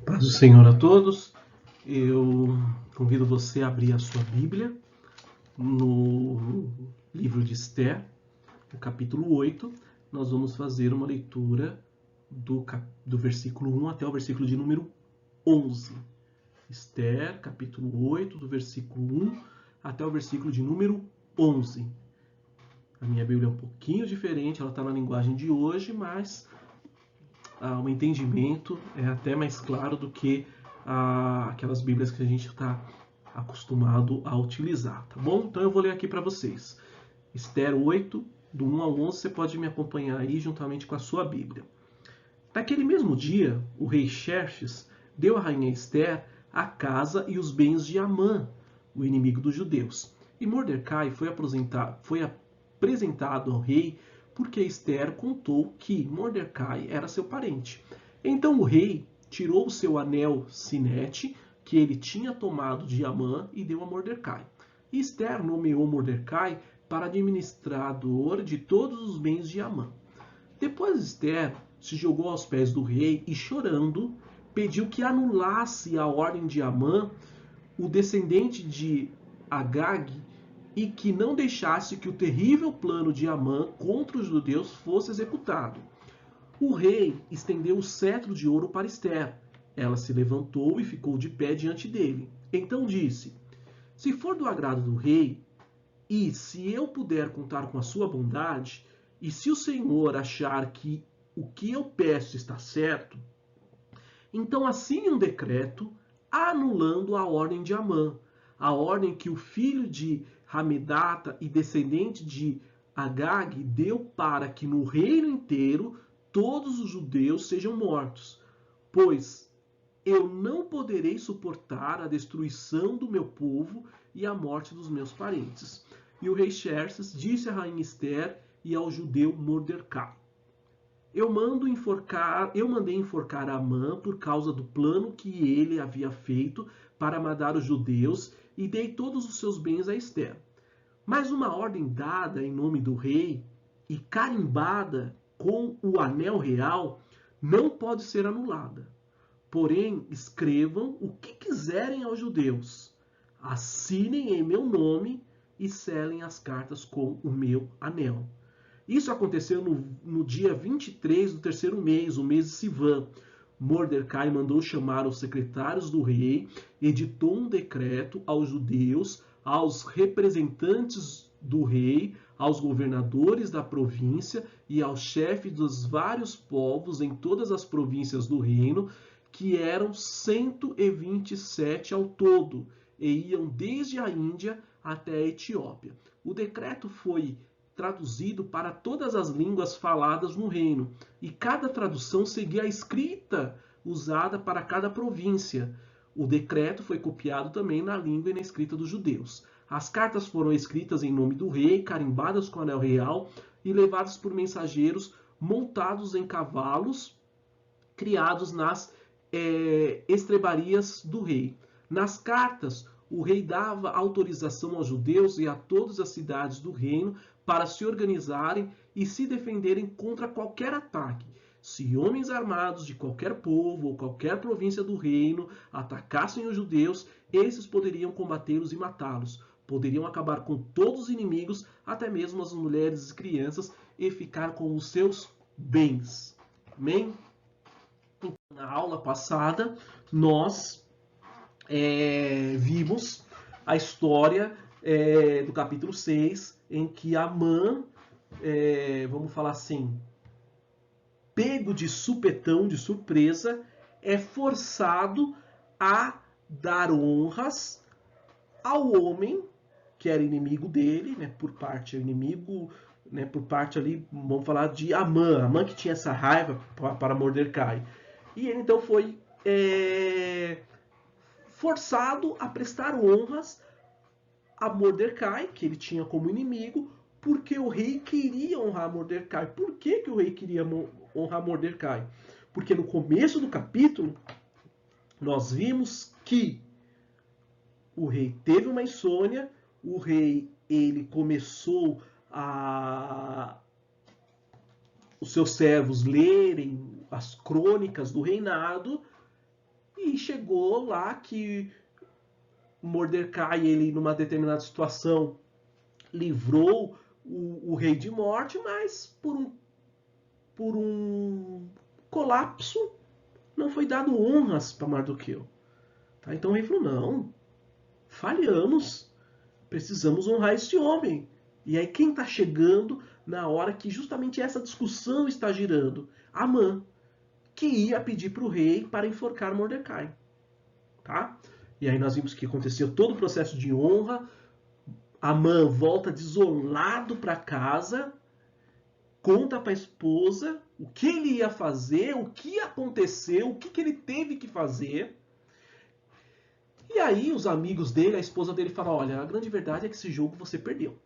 Paz do Senhor a todos. Eu convido você a abrir a sua Bíblia no livro de Esther, no capítulo 8. Nós vamos fazer uma leitura do versículo 1 até o versículo de número 11. Esther, capítulo 8, do versículo 1 até o versículo de número 11. A minha Bíblia é um pouquinho diferente, ela está na linguagem de hoje, mas o entendimento é até mais claro do que aquelas Bíblias que a gente está acostumado a utilizar, tá bom? Então eu vou ler aqui para vocês. Esther 8, do 1 ao 11, você pode me acompanhar aí juntamente com a sua Bíblia. Naquele mesmo dia, o rei Xerxes deu à rainha Esther a casa e os bens de Amã, o inimigo dos judeus. E Mordecai foi apresentado ao rei porque Esther contou que Mordecai era seu parente. Então o rei tirou o seu anel sinete, que ele tinha tomado de Amã, e deu a Mordecai. E Esther nomeou Mordecai para administrador de todos os bens de Amã. Depois Esther se jogou aos pés do rei e, chorando, pediu que anulasse a ordem de Amã, o descendente de Agag, e que não deixasse que o terrível plano de Amã contra os judeus fosse executado. O rei estendeu o cetro de ouro para Esther. Ela se levantou e ficou de pé diante dele. Então disse: Se for do agrado do rei, e se eu puder contar com a sua bondade, e se o Senhor achar que o que eu peço está certo, então assine um decreto anulando a ordem de Amã, a ordem que o filho de Hamedata e descendente de Agag deu para que no reino inteiro todos os judeus sejam mortos, pois eu não poderei suportar a destruição do meu povo e a morte dos meus parentes. E o rei Xerxes disse à rainha Esther e ao judeu Mordecai: Eu mandei enforcar Amã por causa do plano que ele havia feito para matar os judeus e dei todos os seus bens a Esther. Mas uma ordem dada em nome do rei e carimbada com o anel real não pode ser anulada. Porém, escrevam o que quiserem aos judeus, assinem em meu nome e selem as cartas com o meu anel. Isso aconteceu no dia 23 do terceiro mês, o mês de Sivan. Mordecai mandou chamar os secretários do rei, editou um decreto aos judeus, aos representantes do rei, aos governadores da província e aos chefes dos vários povos em todas as províncias do reino, que eram 127 ao todo, e iam desde a Índia até a Etiópia. O decreto foi traduzido para todas as línguas faladas no reino, e cada tradução seguia a escrita usada para cada província. O decreto foi copiado também na língua e na escrita dos judeus. As cartas foram escritas em nome do rei, carimbadas com o anel real e levadas por mensageiros montados em cavalos criados nas estrebarias do rei. Nas cartas, o rei dava autorização aos judeus e a todas as cidades do reino para se organizarem e se defenderem contra qualquer ataque. Se homens armados de qualquer povo ou qualquer província do reino atacassem os judeus, esses poderiam combatê-los e matá-los. Poderiam acabar com todos os inimigos, até mesmo as mulheres e crianças, e ficar com os seus bens. Amém? Na aula passada, nós vimos a história do capítulo 6, em que Amã, vamos falar assim, pego de supetão, de surpresa, é forçado a dar honras ao homem que era inimigo dele, né, por parte inimigo, né, por parte ali, vamos falar de Amã que tinha essa raiva para Mordecai. E ele então foi forçado a prestar honras a Mordecai, que ele tinha como inimigo, porque o rei queria honrar Mordecai. Por que o rei queria honrar Mordecai? Porque no começo do capítulo, nós vimos que o rei teve uma insônia, o rei ele começou os seus servos lerem as crônicas do reinado, E chegou lá que Mordecai, ele numa determinada situação, livrou o rei de morte, mas por um colapso não foi dado honras para Mardoqueu. Tá? Então o rei falou, não, falhamos, precisamos honrar esse homem. E aí quem está chegando na hora que justamente essa discussão está girando? Amã, que ia pedir para o rei para enforcar Mordecai. Tá? E aí nós vimos que aconteceu todo o processo de honra. Amã volta desolado para casa, conta para a esposa o que ele ia fazer, o que aconteceu, o que ele teve que fazer. E aí os amigos dele, a esposa dele, falam, olha, a grande verdade é que esse jogo você perdeu.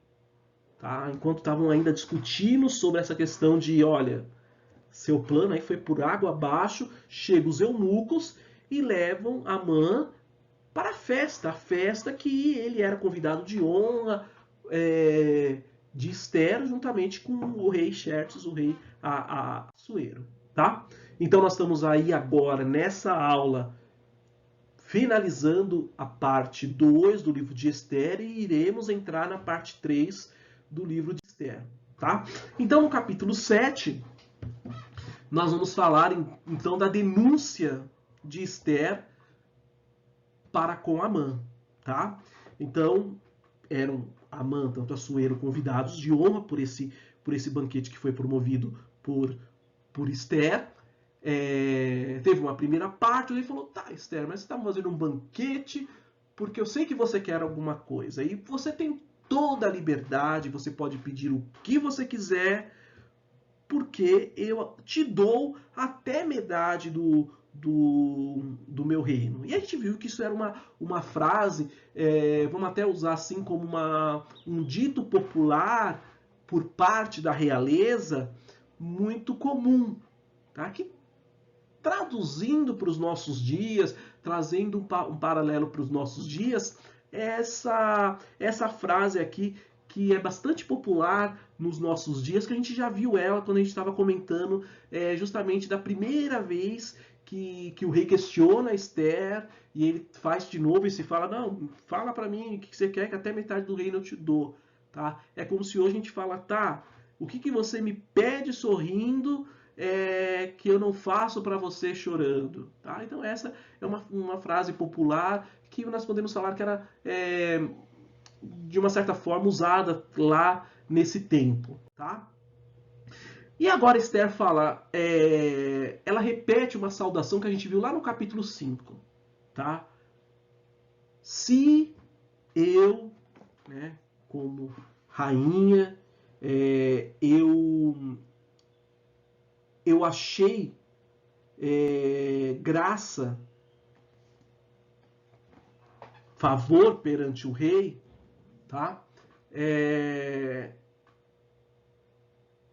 Tá? Enquanto estavam ainda discutindo sobre essa questão de, olha, seu plano aí foi por água abaixo, chegam os eunucos e levam Amã para a festa que ele era convidado de honra de Esther, juntamente com o rei Xerxes, o rei Assuero. Tá? Então nós estamos aí agora nessa aula finalizando a parte 2 do livro de Esther e iremos entrar na parte 3 do livro de Esther. Tá? Então no capítulo 7 nós vamos falar então da denúncia de Esther para com Amã, tá? Então, eram Amã, tanto Assuero, convidados de honra por esse banquete que foi promovido por Esther. Teve uma primeira parte, ele falou, tá, Esther, mas você está fazendo um banquete porque eu sei que você quer alguma coisa. E você tem toda a liberdade, você pode pedir o que você quiser, porque eu te dou até metade do meu reino. E a gente viu que isso era uma frase, vamos até usar assim como um dito popular por parte da realeza, muito comum, tá? Que traduzindo para os nossos dias, trazendo um paralelo para os nossos dias, essa frase aqui que é bastante popular nos nossos dias, que a gente já viu ela quando a gente estava comentando justamente da primeira vez que o rei questiona Esther e ele faz de novo e se fala, não, fala para mim o que você quer que até metade do reino eu te dou. Tá? É como se hoje a gente fala, tá, o que você me pede sorrindo que eu não faço para você chorando. Tá? Então essa é uma frase popular que nós podemos falar que era de uma certa forma usada lá nesse tempo. Tá? E agora Esther fala, ela repete uma saudação que a gente viu lá no capítulo 5. Tá? Se eu, né, como rainha, eu achei graça, favor perante o rei, tá?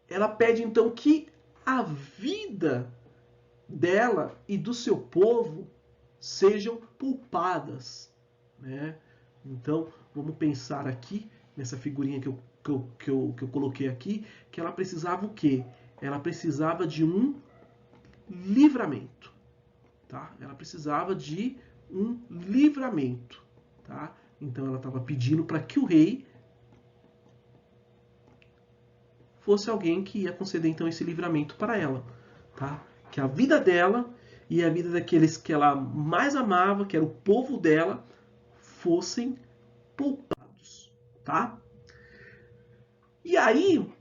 Ela pede então que a vida dela e do seu povo sejam poupadas, né? Então vamos pensar aqui nessa figurinha que eu coloquei aqui, que ela precisava o quê? Ela precisava de um livramento, tá? Ela precisava de um livramento, tá? Então ela estava pedindo para que o rei fosse alguém que ia conceder então esse livramento para ela, tá? Que a vida dela e a vida daqueles que ela mais amava, que era o povo dela, fossem poupados, tá? E aí,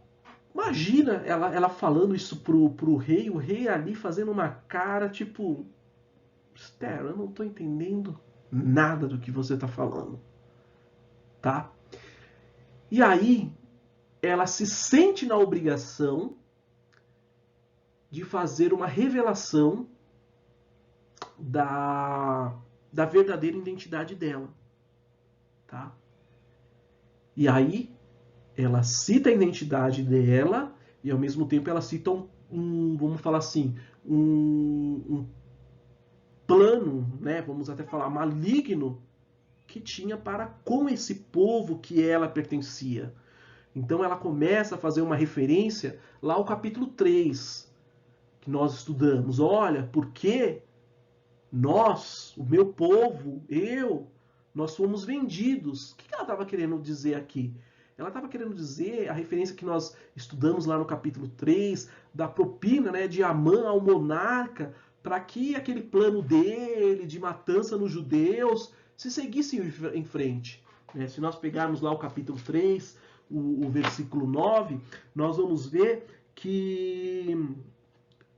imagina ela falando isso pro rei, o rei ali fazendo uma cara tipo, Esther, eu não tô entendendo nada do que você tá falando, tá? E aí, ela se sente na obrigação de fazer uma revelação da verdadeira identidade dela, tá? E aí, ela cita a identidade dela e ao mesmo tempo ela cita vamos falar assim, um plano, né, vamos até falar maligno, que tinha para com esse povo que ela pertencia. Então ela começa a fazer uma referência lá ao capítulo 3, que nós estudamos. Olha, porque Nós, o meu povo, nós fomos vendidos. O que ela estava querendo dizer aqui? Ela estava querendo dizer a referência que nós estudamos lá no capítulo 3, da propina, né, de Amã ao monarca, para que aquele plano dele de matança nos judeus se seguisse em frente. Se nós pegarmos lá o capítulo 3, o versículo 9, nós vamos ver que...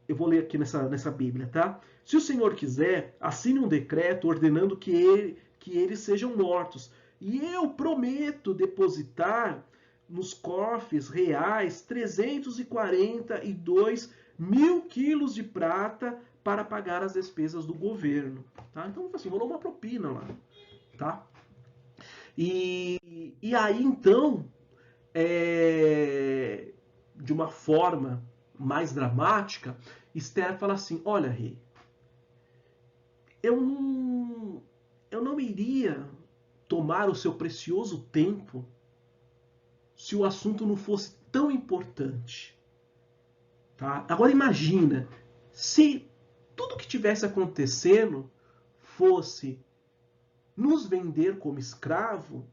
Eu vou ler aqui nessa Bíblia, tá? Se o Senhor quiser, assine um decreto ordenando que eles sejam mortos. E eu prometo depositar nos cofres reais 342 mil quilos de prata para pagar as despesas do governo. Tá? Então, assim, rolou uma propina lá. Tá? E aí, então, de uma forma mais dramática, Esther fala assim: olha, rei, eu não iria tomar o seu precioso tempo se o assunto não fosse tão importante. Tá? Agora imagina, se tudo que tivesse acontecendo fosse nos vender como escravo,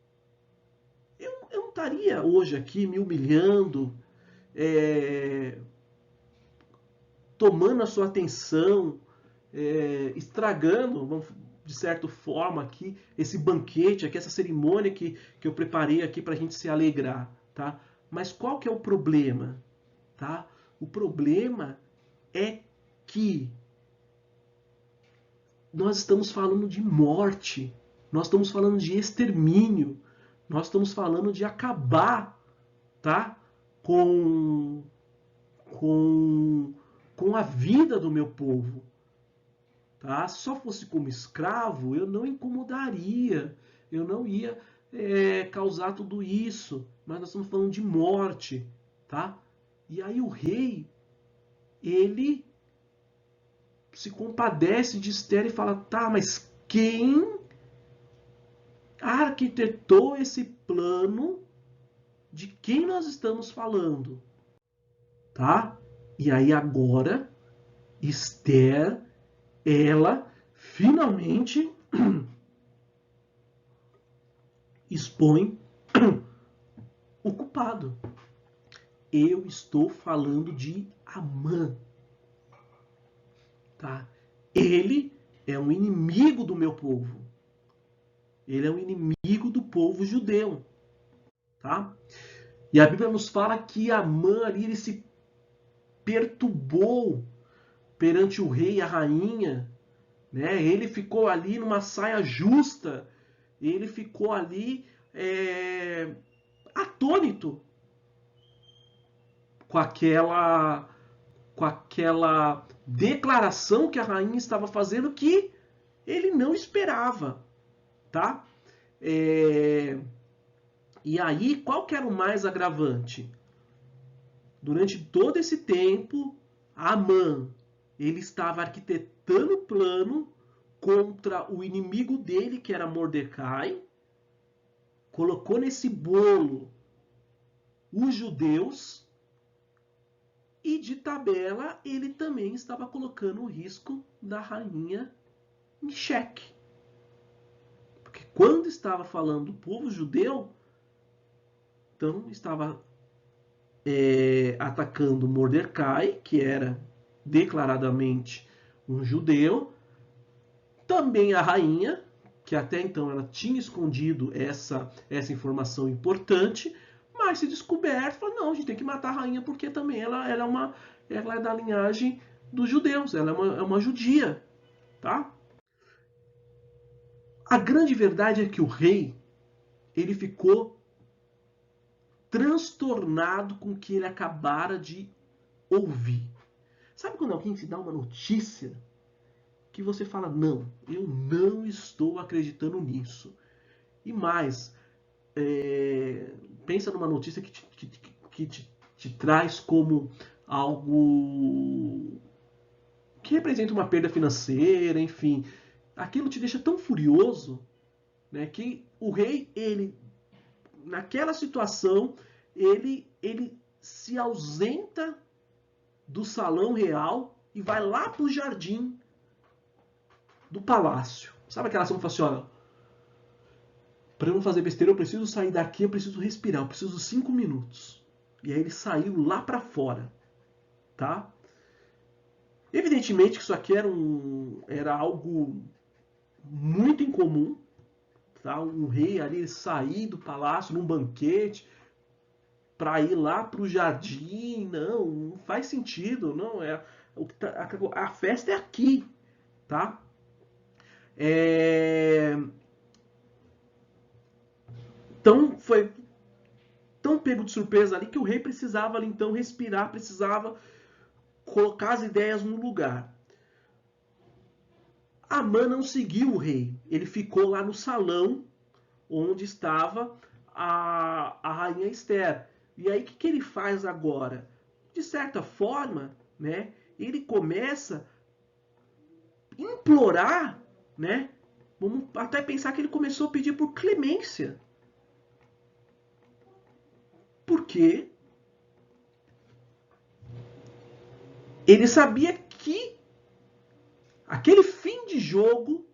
eu não estaria hoje aqui me humilhando, tomando a sua atenção, estragando, de certa forma, aqui, esse banquete, aqui, essa cerimônia que eu preparei aqui para a gente se alegrar. Tá? Mas qual que é o problema? Tá? O problema é que nós estamos falando de morte, nós estamos falando de extermínio, nós estamos falando de acabar, tá? com a vida do meu povo. Tá? Se só fosse como escravo, eu não incomodaria, eu não ia causar tudo isso, mas nós estamos falando de morte. Tá? E aí o rei, ele se compadece de Esther e fala: tá, mas quem arquitetou esse plano? De quem nós estamos falando? Tá? E aí agora, Esther, ela finalmente expõe o culpado. Eu estou falando de Amã. Tá? Ele é um inimigo do meu povo. Ele é um inimigo do povo judeu. Tá? E a Bíblia nos fala que Amã ali, ele se perturbou perante o rei e a rainha, né? Ele ficou ali numa saia justa, ele ficou ali atônito com aquela declaração que a rainha estava fazendo que ele não esperava, tá? E aí, qual que era o mais agravante? Durante todo esse tempo, Amã, ele estava arquitetando o plano contra o inimigo dele, que era Mordecai, colocou nesse bolo os judeus e, de tabela, ele também estava colocando o risco da rainha em xeque. Porque quando estava falando do povo judeu, então estava atacando Mordecai, que era declaradamente um judeu, também a rainha, que até então ela tinha escondido essa informação importante, mas se descoberto, falou: não, a gente tem que matar a rainha porque também ela é da linhagem dos judeus, ela é uma judia. Tá? A grande verdade é que o rei, ele ficou transtornado com o que ele acabara de ouvir. Sabe quando alguém te dá uma notícia que você fala: não, eu não estou acreditando nisso. E mais, pensa numa notícia que te traz como algo que representa uma perda financeira, enfim. Aquilo te deixa tão furioso, né, que o rei, ele, naquela situação, ele se ausenta do salão real e vai lá para o jardim palácio. Sabe aquela ação que funciona? Para eu não fazer besteira, eu preciso sair daqui, eu preciso respirar, eu preciso 5 minutos. E aí ele saiu lá para fora, tá? Evidentemente que isso aqui era algo muito incomum, tá? Um rei ali sair do palácio num banquete para ir lá para o jardim, não faz sentido, não é. A festa é aqui, tá? Então foi tão pego de surpresa ali que o rei precisava ali, então respirar, precisava colocar as ideias no lugar. Amã não seguiu o rei, ele ficou lá no salão onde estava a rainha Esther. E aí o que ele faz agora? De certa forma, né, ele começa a implorar, né? Vamos até pensar que ele começou a pedir por clemência. Por quê? Ele sabia que aquele fim de jogo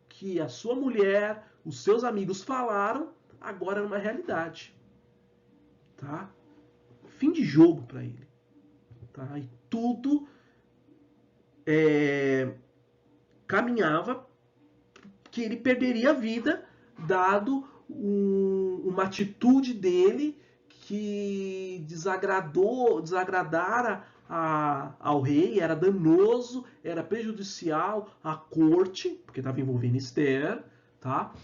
que a sua mulher, os seus amigos falaram, agora era uma realidade. Tá? Fim de jogo para ele. Tá? E tudo caminhava que ele perderia a vida, dado uma atitude dele que desagradara ao rei, era danoso, era prejudicial à corte, porque estava envolvendo Esther, tá?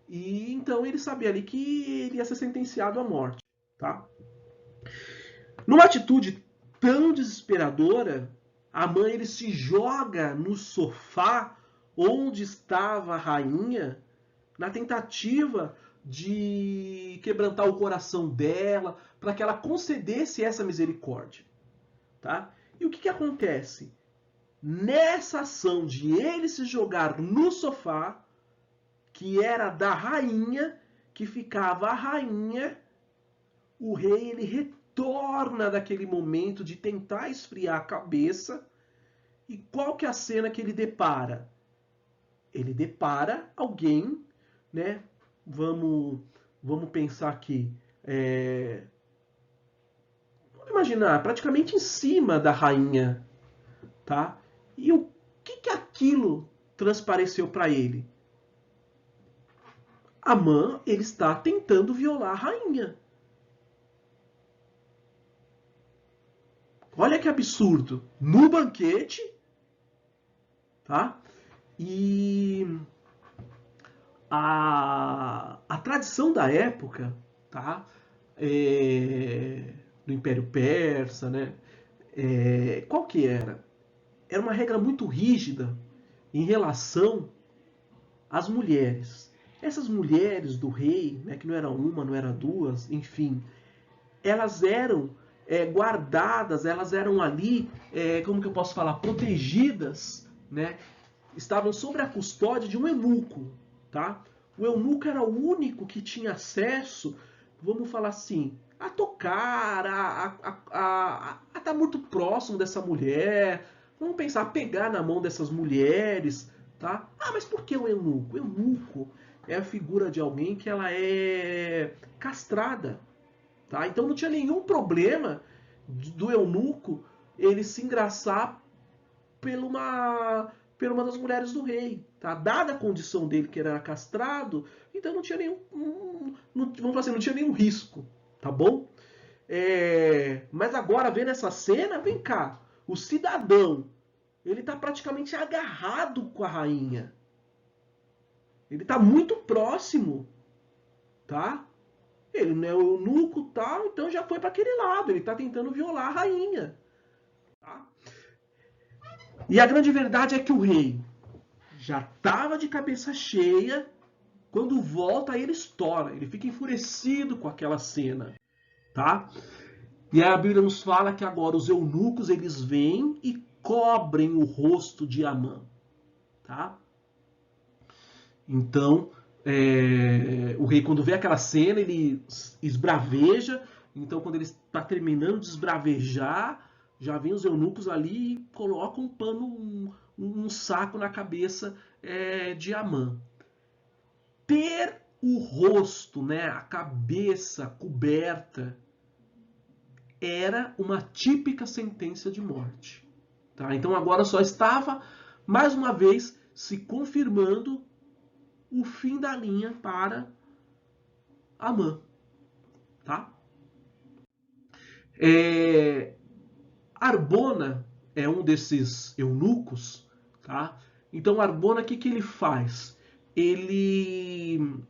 E então ele sabia ali que ele ia ser sentenciado à morte, tá? Numa atitude tão desesperadora, Amã ele se joga no sofá onde estava a rainha, na tentativa de quebrantar o coração dela, para que ela concedesse essa misericórdia. Tá? E o que acontece? Nessa ação de ele se jogar no sofá, que era da rainha, que ficava a rainha, o rei ele retorna daquele momento de tentar esfriar a cabeça. E qual que é a cena que ele depara? Ele depara alguém, né? Vamos pensar aqui. Vamos imaginar, praticamente em cima da rainha, tá? E o que aquilo transpareceu para ele? Amã, ele está tentando violar a rainha. Olha que absurdo. No banquete, tá? E a tradição da época, tá? Do Império Persa, né? Qual que era? Era uma regra muito rígida em relação às mulheres. Essas mulheres do rei, né, que não era uma, não era duas, enfim, elas eram guardadas, elas eram ali, como que eu posso falar, protegidas, né? Estavam sob a custódia de um eunuco, tá? O eunuco era o único que tinha acesso, vamos falar assim, a tocar, a estar muito próximo dessa mulher, vamos pensar, a pegar na mão dessas mulheres, tá? Ah, mas por que o eunuco? O eunuco é a figura de alguém que ela é castrada, tá? Então não tinha nenhum problema do eunuco ele se engraçar por uma das mulheres do rei, tá? Dada a condição dele que era castrado, então não tinha nenhum, vamos falar assim, não tinha nenhum risco, tá bom? Mas agora vendo essa cena, vem cá, o cidadão, ele está praticamente agarrado com a rainha, ele está muito próximo, tá? Ele não é o eunuco tal, então já foi para aquele lado, ele está tentando violar a rainha, tá? E a grande verdade é que o rei já estava de cabeça cheia, quando volta ele estoura, ele fica enfurecido com aquela cena, tá? E aí a Bíblia nos fala que agora os eunucos eles vêm e cobrem o rosto de Amã, tá? Então o rei quando vê aquela cena ele esbraveja, então quando ele está terminando de esbravejar, já vem os eunucos ali e colocam um um saco na cabeça de Amã. Ter o rosto, né, a cabeça coberta, era uma típica sentença de morte. Tá? Então agora só estava, mais uma vez, se confirmando o fim da linha para Amã. Tá? Arbona é um desses eunucos. Tá? Então Arbona, o que ele faz? Ele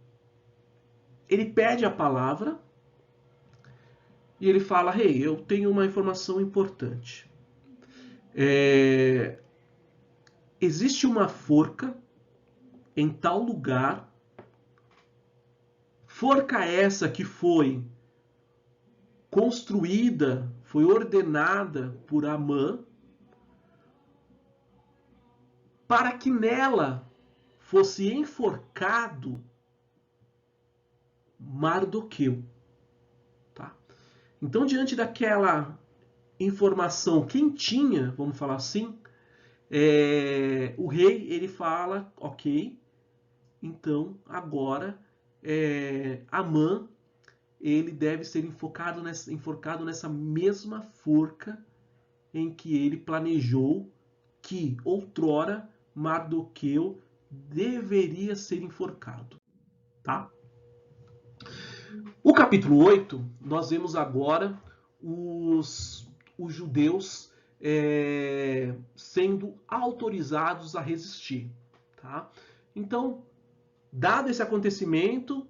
pede a palavra e ele fala: "Rei, eu tenho uma informação importante. Existe uma forca em tal lugar, forca essa que foi construída, foi ordenada por Amã, para que nela fosse enforcado Mardoqueu." Tá? Então, diante daquela informação quentinha, vamos falar assim, o rei ele fala: ok, então agora Amã ele deve ser enforcado nessa mesma forca em que ele planejou que outrora Mardoqueu deveria ser enforcado. Tá? O capítulo 8, nós vemos agora os judeus sendo autorizados a resistir. Tá? Então, dado esse acontecimento,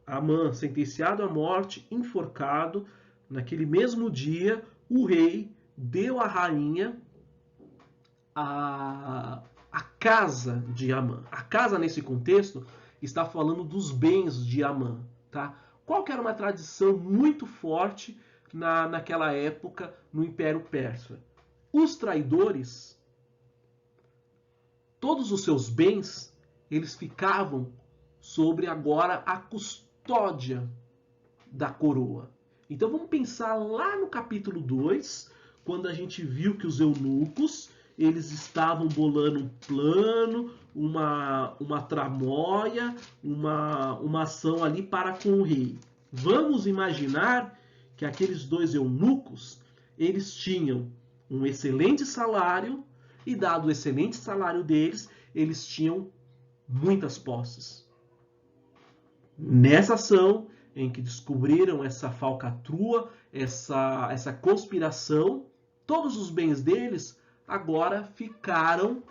Amã sentenciado à morte, enforcado, naquele mesmo dia, o rei deu à rainha a casa de Amã. A casa, nesse contexto, está falando dos bens de Amã. Tá? Qual que era uma tradição muito forte naquela época no Império Persa? Os traidores, todos os seus bens, eles ficavam sobre agora a custódia da coroa. Então vamos pensar lá no capítulo 2, quando a gente viu que os eunucos eles estavam bolando um plano, uma tramóia, uma ação ali para com o rei. Vamos imaginar que aqueles dois eunucos eles tinham um excelente salário e, dado o excelente salário deles, eles tinham muitas posses. Nessa ação em que descobriram essa falcatrua, essa conspiração, todos os bens deles agora ficaram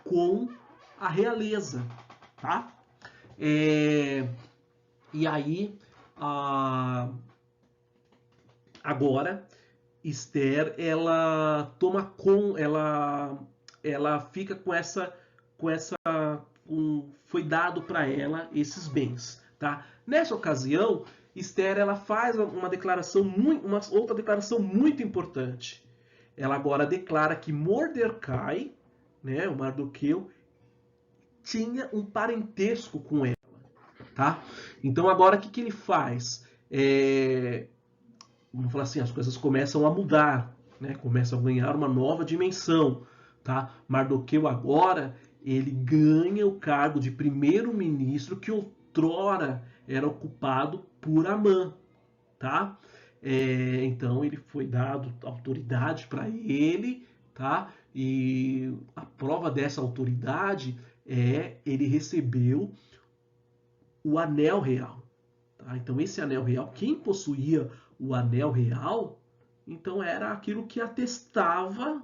com a realeza. Tá? E aí, agora, Esther, ela fica foi dado para ela esses bens, tá? Nessa ocasião, Esther ela faz uma outra declaração muito importante. Ela agora declara que Mordecai, né, o Mardoqueu, tinha um parentesco com ela, tá? Então agora o que ele faz? Vamos falar assim, as coisas começam a mudar, né? Começam a ganhar uma nova dimensão, tá? Mardoqueu agora ele ganha o cargo de primeiro-ministro que outrora era ocupado por Amã, tá? Então ele foi dado autoridade para ele, tá? E a prova dessa autoridade ele recebeu o anel real. Tá? Então esse anel real, quem possuía o anel real, então era aquilo que atestava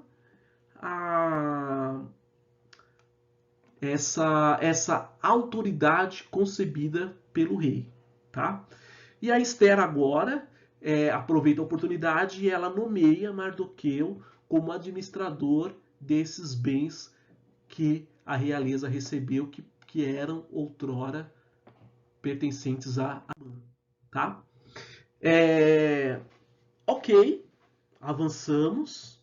essa autoridade concebida pelo rei. Tá? E a Esther agora aproveita a oportunidade e ela nomeia Mardoqueu como administrador desses bens que a realeza recebeu, que eram outrora pertencentes a Amã. Tá? Ok, avançamos.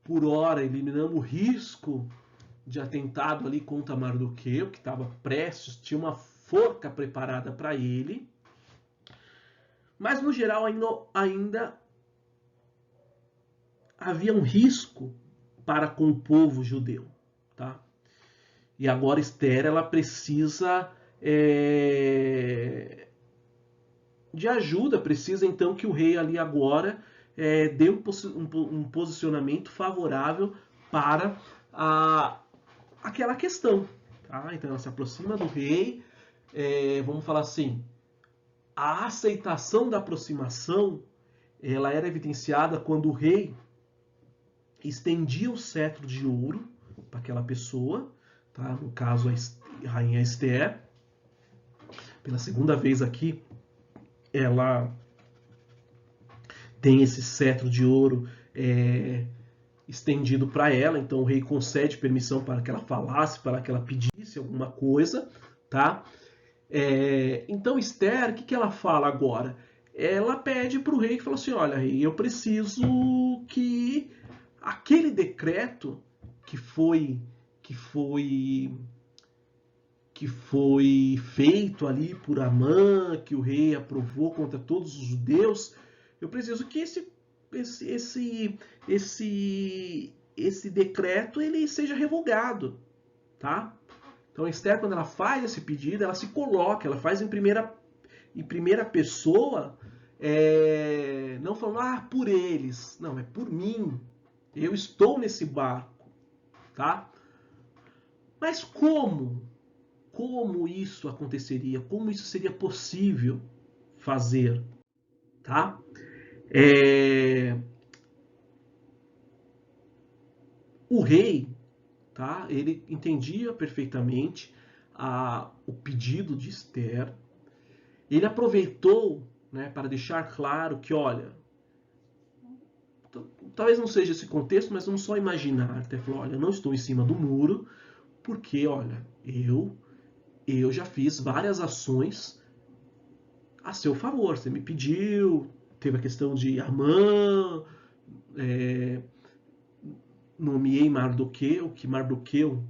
Por hora, eliminamos o risco de atentado ali contra Mardoqueu, que estava prestes, tinha uma forca preparada para ele. Mas, no geral, ainda havia um risco para com o povo judeu, tá? E agora Esther, ela precisa de ajuda, precisa então que o rei ali agora dê um posicionamento favorável para aquela questão. Tá? Então ela se aproxima do rei, vamos falar assim, a aceitação da aproximação, ela era evidenciada quando o rei estendia o cetro de ouro para aquela pessoa, tá? No caso a rainha Esther, pela segunda vez aqui, ela tem esse cetro de ouro estendido para ela, então o rei concede permissão para que ela falasse, para que ela pedisse alguma coisa, tá? Então Esther, o que ela fala agora? Ela pede para o rei que fala assim, olha, rei, eu preciso que aquele decreto que foi feito ali por Amã, que o rei aprovou contra todos os judeus, eu preciso que esse decreto ele seja revogado, tá? Então Esther, quando ela faz esse pedido, ela se coloca, ela faz em primeira pessoa, não falando, por eles, não, é por mim, eu estou nesse barco, tá? Mas como isso aconteceria? Como isso seria possível fazer? Tá? O rei, tá? Ele entendia perfeitamente o pedido de Esther. Ele aproveitou, né, para deixar claro que, olha, talvez não seja esse contexto, mas vamos só imaginar. Até falou, olha, eu não estou em cima do muro, porque, olha, eu já fiz várias ações a seu favor. Você me pediu, teve a questão de Amã, nomeei Mardoqueu, que Mardoqueu,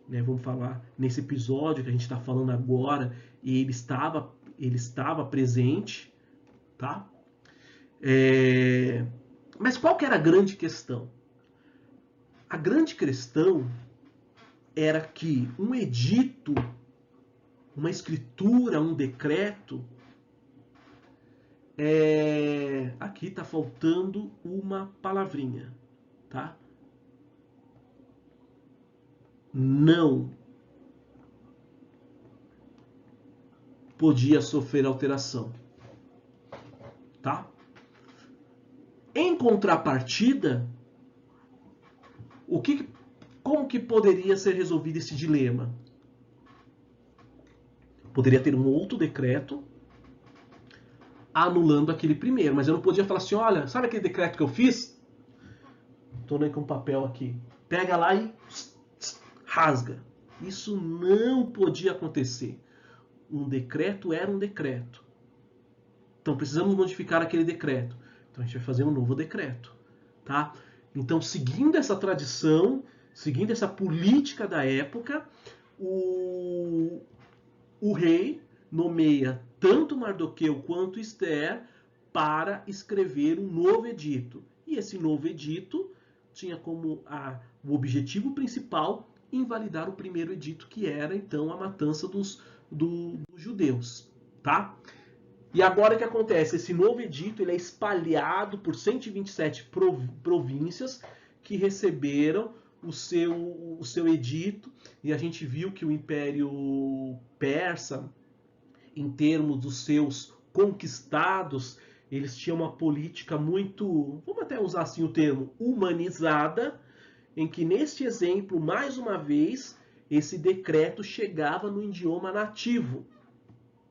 né, vamos falar, nesse episódio que a gente está falando agora, ele estava presente, tá? Mas qual que era a grande questão? A grande questão era que um edito, uma escritura, um decreto, aqui está faltando uma palavrinha, tá? Não podia sofrer alteração, tá? Em contrapartida, como que poderia ser resolvido esse dilema? Poderia ter um outro decreto anulando aquele primeiro, mas eu não podia falar assim, olha, sabe aquele decreto que eu fiz? Estou com um papel aqui. Pega lá e rasga. Isso não podia acontecer. Um decreto era um decreto. Então precisamos modificar aquele decreto. Então a gente vai fazer um novo decreto, tá? Então, seguindo essa tradição, seguindo essa política da época, o rei nomeia tanto Mardoqueu quanto Esther para escrever um novo edito. E esse novo edito tinha como o objetivo principal invalidar o primeiro edito, que era então a matança dos judeus, tá? E agora o que acontece? Esse novo edito ele é espalhado por 127 províncias que receberam o seu edito, e a gente viu que o Império Persa, em termos dos seus conquistados, eles tinham uma política muito, vamos até usar assim o termo, humanizada, em que neste exemplo, mais uma vez, esse decreto chegava no idioma nativo,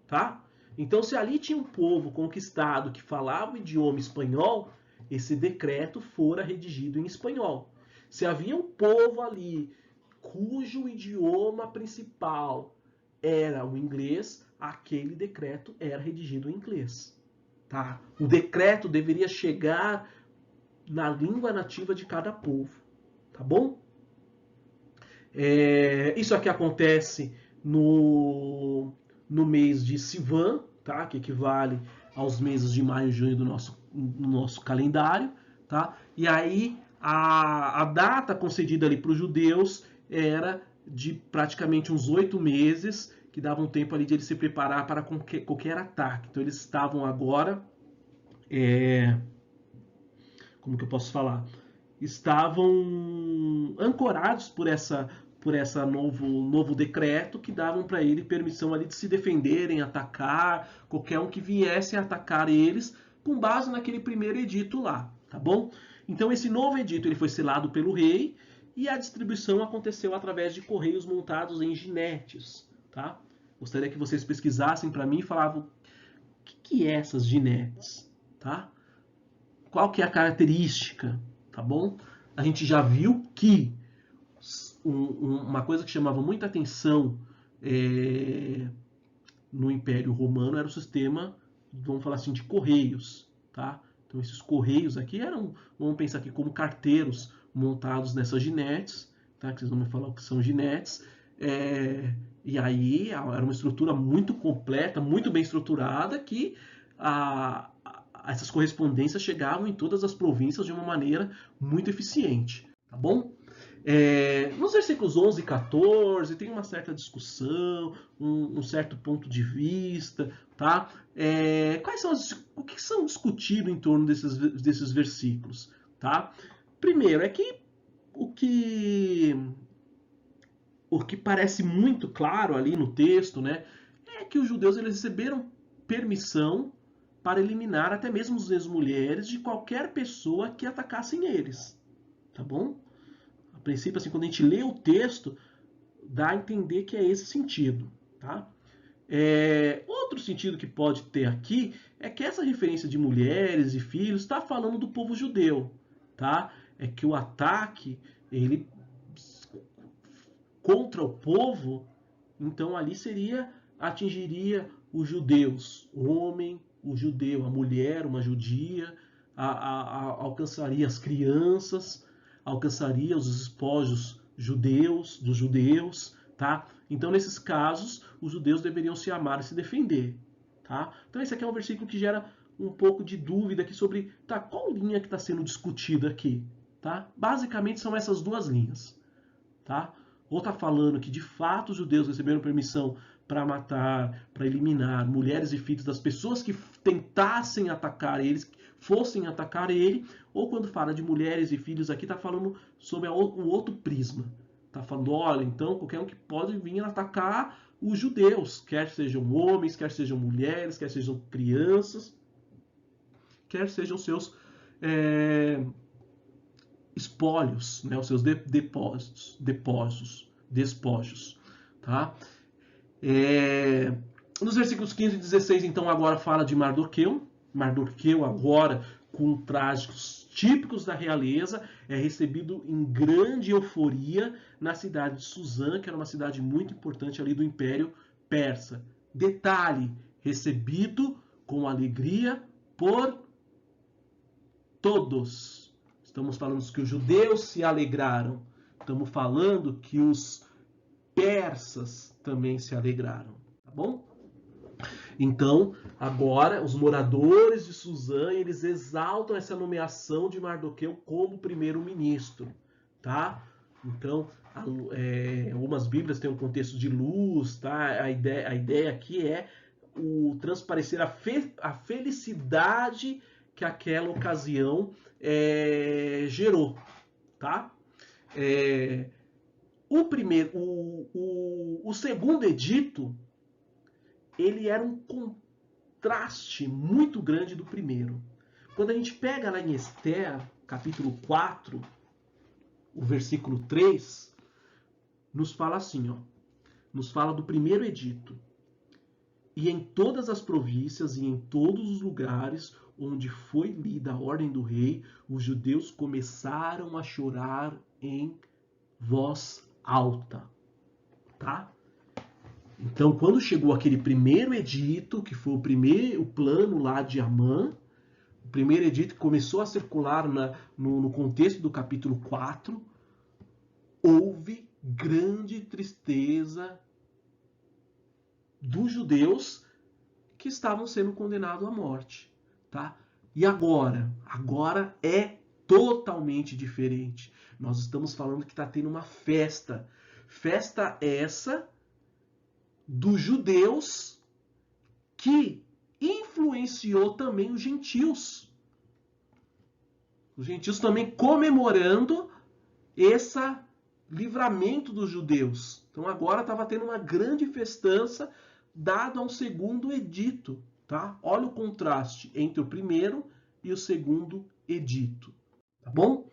tá? Então, se ali tinha um povo conquistado que falava o idioma espanhol, esse decreto fora redigido em espanhol. Se havia um povo ali cujo idioma principal era o inglês, aquele decreto era redigido em inglês. Tá? O decreto deveria chegar na língua nativa de cada povo. Tá bom? Isso aqui acontece no mês de Sivan, tá? Que equivale aos meses de maio e junho do nosso calendário. Tá? E aí A data concedida ali para os judeus era de praticamente uns 8 meses, que davam tempo ali de eles se preparar para qualquer ataque. Então eles estavam agora, como que eu posso falar? Estavam ancorados por essa novo decreto que davam para ele permissão ali de se defenderem, atacar qualquer um que viesse a atacar eles, com base naquele primeiro edito lá, tá bom? Então esse novo edito ele foi selado pelo rei e a distribuição aconteceu através de correios montados em ginetes, tá? Gostaria que vocês pesquisassem para mim e falavam o que é essas ginetes, tá? Qual que é a característica, tá bom? A gente já viu que uma coisa que chamava muita atenção no Império Romano era o sistema, vamos falar assim, de correios, tá? Então esses correios aqui eram, vamos pensar aqui como carteiros montados nessas ginetes, tá? Que vocês vão me falar o que são ginetes. E aí era uma estrutura muito completa, muito bem estruturada, que essas correspondências chegavam em todas as províncias de uma maneira muito eficiente, tá bom? Nos versículos 11 e 14 tem uma certa discussão, um certo ponto de vista, tá? O que são discutido em torno desses versículos, tá? Primeiro, é que o que parece muito claro ali no texto, né, é que os judeus eles receberam permissão para eliminar até mesmo as mulheres de qualquer pessoa que atacassem eles, tá bom? A princípio, assim, quando a gente lê o texto, dá a entender que é esse sentido, tá? Outro sentido que pode ter aqui é que essa referência de mulheres e filhos está falando do povo judeu, tá? É que o ataque ele contra o povo, então ali atingiria os judeus, o homem, o judeu, a mulher, uma judia, alcançaria as crianças, alcançaria os despojos dos judeus, tá? Então, nesses casos, os judeus deveriam se amar e se defender, tá? Então, esse aqui é um versículo que gera um pouco de dúvida aqui sobre, tá, qual linha que está sendo discutida aqui, tá? Basicamente, são essas duas linhas, tá? Ou está falando que, de fato, os judeus receberam permissão para matar, para eliminar mulheres e filhos das pessoas que tentassem atacar eles, fossem atacar ele, ou quando fala de mulheres e filhos aqui, está falando sobre o outro prisma. Está falando, olha, então qualquer um que pode vir atacar os judeus, quer sejam homens, quer sejam mulheres, quer sejam crianças, quer sejam seus espólios, né, os seus despojos, tá? Nos versículos 15 e 16, então, agora fala de Mardoqueu. Mardoqueu, agora, com trajes típicos da realeza, é recebido em grande euforia na cidade de Suzã, que era uma cidade muito importante ali do Império Persa. Detalhe, recebido com alegria por todos. Estamos falando que os judeus se alegraram. Estamos falando que os persas também se alegraram, tá bom? Então, agora, os moradores de Suzã, eles exaltam essa nomeação de Mardoqueu como primeiro-ministro, tá? Então, algumas bíblias têm um contexto de luz, tá? A ideia aqui é o transparecer a felicidade que aquela ocasião gerou, tá? O segundo edito, ele era um contraste muito grande do primeiro. Quando a gente pega lá em Esther, capítulo 4, o versículo 3, nos fala assim, ó, nos fala do primeiro edito. E em todas as províncias e em todos os lugares onde foi lida a ordem do rei, os judeus começaram a chorar em voz alta, tá? Então, quando chegou aquele primeiro edito, que foi o plano lá de Amã, o primeiro edito que começou a circular no contexto do capítulo 4, houve grande tristeza dos judeus que estavam sendo condenados à morte, tá? E agora? Agora é totalmente diferente. Nós estamos falando que está tendo uma festa. Festa essa dos judeus que influenciou também os gentios. Os gentios também comemorando esse livramento dos judeus. Então agora estava tendo uma grande festança dado a um segundo edito. Tá? Olha o contraste entre o primeiro e o segundo edito. Tá bom?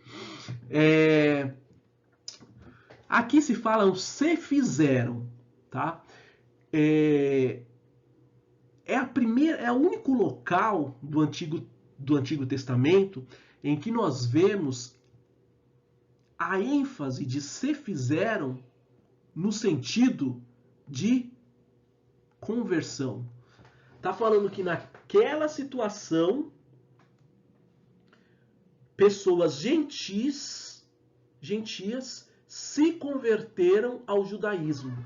Aqui se fala o se fizeram. Tá? É o único local do Antigo Testamento em que nós vemos a ênfase de se fizeram no sentido de conversão. Está falando que naquela situação, pessoas gentias se converteram ao judaísmo.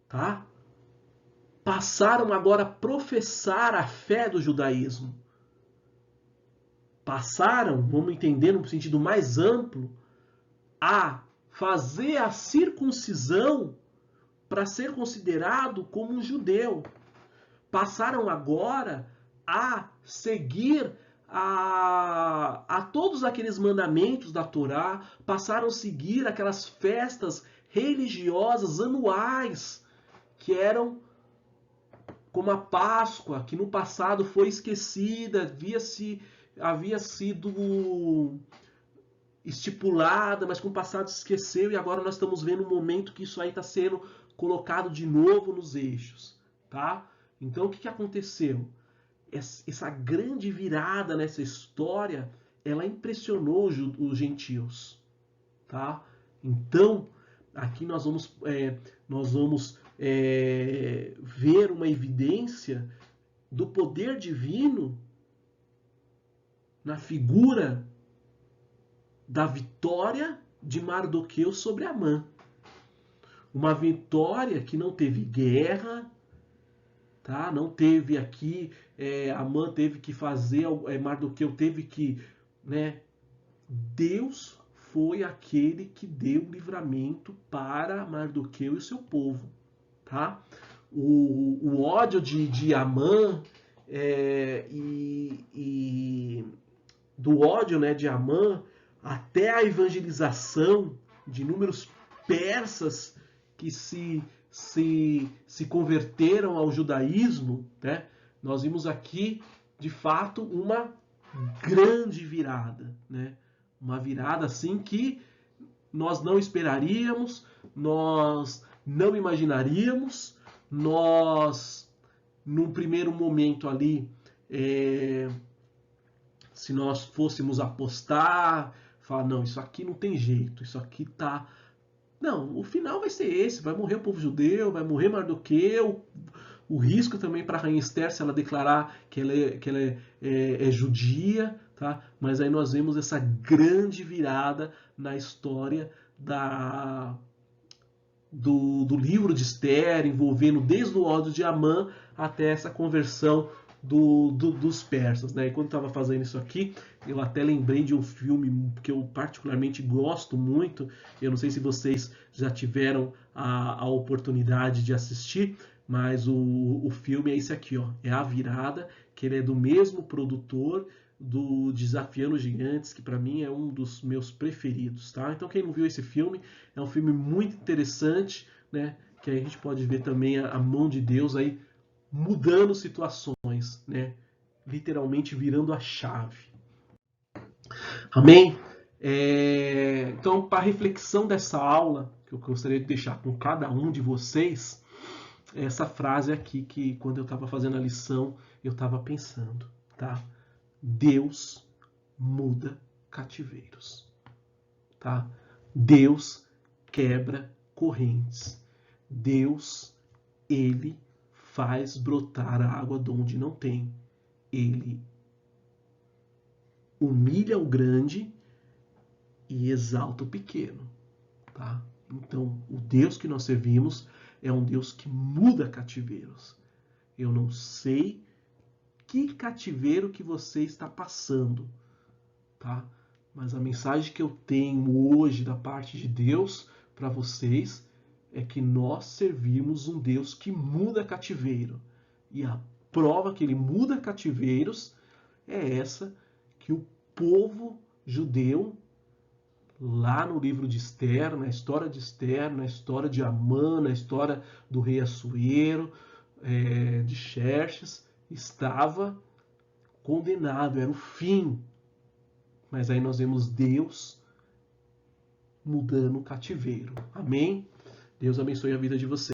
Tá? Passaram agora a professar a fé do judaísmo. Passaram, vamos entender no sentido mais amplo, a fazer a circuncisão para ser considerado como um judeu. Passaram agora a seguir a todos aqueles mandamentos da Torá, passaram a seguir aquelas festas religiosas anuais que eram como a Páscoa, que no passado foi esquecida, havia sido estipulada, mas com o passado se esqueceu, e agora nós estamos vendo um momento que isso aí está sendo colocado de novo nos eixos. Tá? Então o que aconteceu? Essa grande virada nessa história, ela impressionou os gentios. Tá? Então, aqui nós vamos ver uma evidência do poder divino na figura da vitória de Mardoqueu sobre Amã. Uma vitória que não teve guerra, tá? Não teve aqui, Amã teve que fazer, Mardoqueu teve que, né? Deus foi aquele que deu livramento para Mardoqueu e o seu povo, tá? O ódio de Amã e do ódio, né, de Amã até a evangelização de inúmeros persas que se converteram ao judaísmo, né? Nós vimos aqui, de fato, uma grande virada, né? Uma virada assim que nós não esperaríamos, nós não imaginaríamos, nós, num primeiro momento ali, se nós fôssemos apostar, falar, não, isso aqui não tem jeito, isso aqui tá... Não, o final vai ser esse, vai morrer o povo judeu, vai morrer Mardoqueu, o risco também para a rainha Esther se ela declarar que ela é judia, tá? Mas aí nós vemos essa grande virada na história do livro de Esther, envolvendo desde o ódio de Amã até essa conversão dos persas, né? E quando eu estava fazendo isso aqui, eu até lembrei de um filme que eu particularmente gosto muito. Eu não sei se vocês já tiveram a oportunidade de assistir, mas o filme é esse aqui, ó, é A Virada, que ele é do mesmo produtor do Desafiando Gigantes, que para mim é um dos meus preferidos, tá? Então quem não viu esse filme, é um filme muito interessante, né? Que aí a gente pode ver também a mão de Deus aí mudando situações, né? Literalmente virando a chave. Amém? Então, para a reflexão dessa aula, que eu gostaria de deixar com cada um de vocês, essa frase aqui que quando eu estava fazendo a lição, eu estava pensando, tá? Deus muda cativeiros, tá? Deus quebra correntes. Deus, ele faz brotar a água de onde não tem. Ele humilha o grande e exalta o pequeno, tá? Então, o Deus que nós servimos é um Deus que muda cativeiros. Eu não sei que cativeiro que você está passando, tá? Mas a mensagem que eu tenho hoje da parte de Deus para vocês é que nós servimos um Deus que muda cativeiro. E a prova que ele muda cativeiros é essa que o povo judeu, lá no livro de Esther, na história de Esther, na história de Amã, na história do rei Assuero, de Xerxes, estava condenado, era o fim. Mas aí nós vemos Deus mudando o cativeiro. Amém? Deus abençoe a vida de vocês.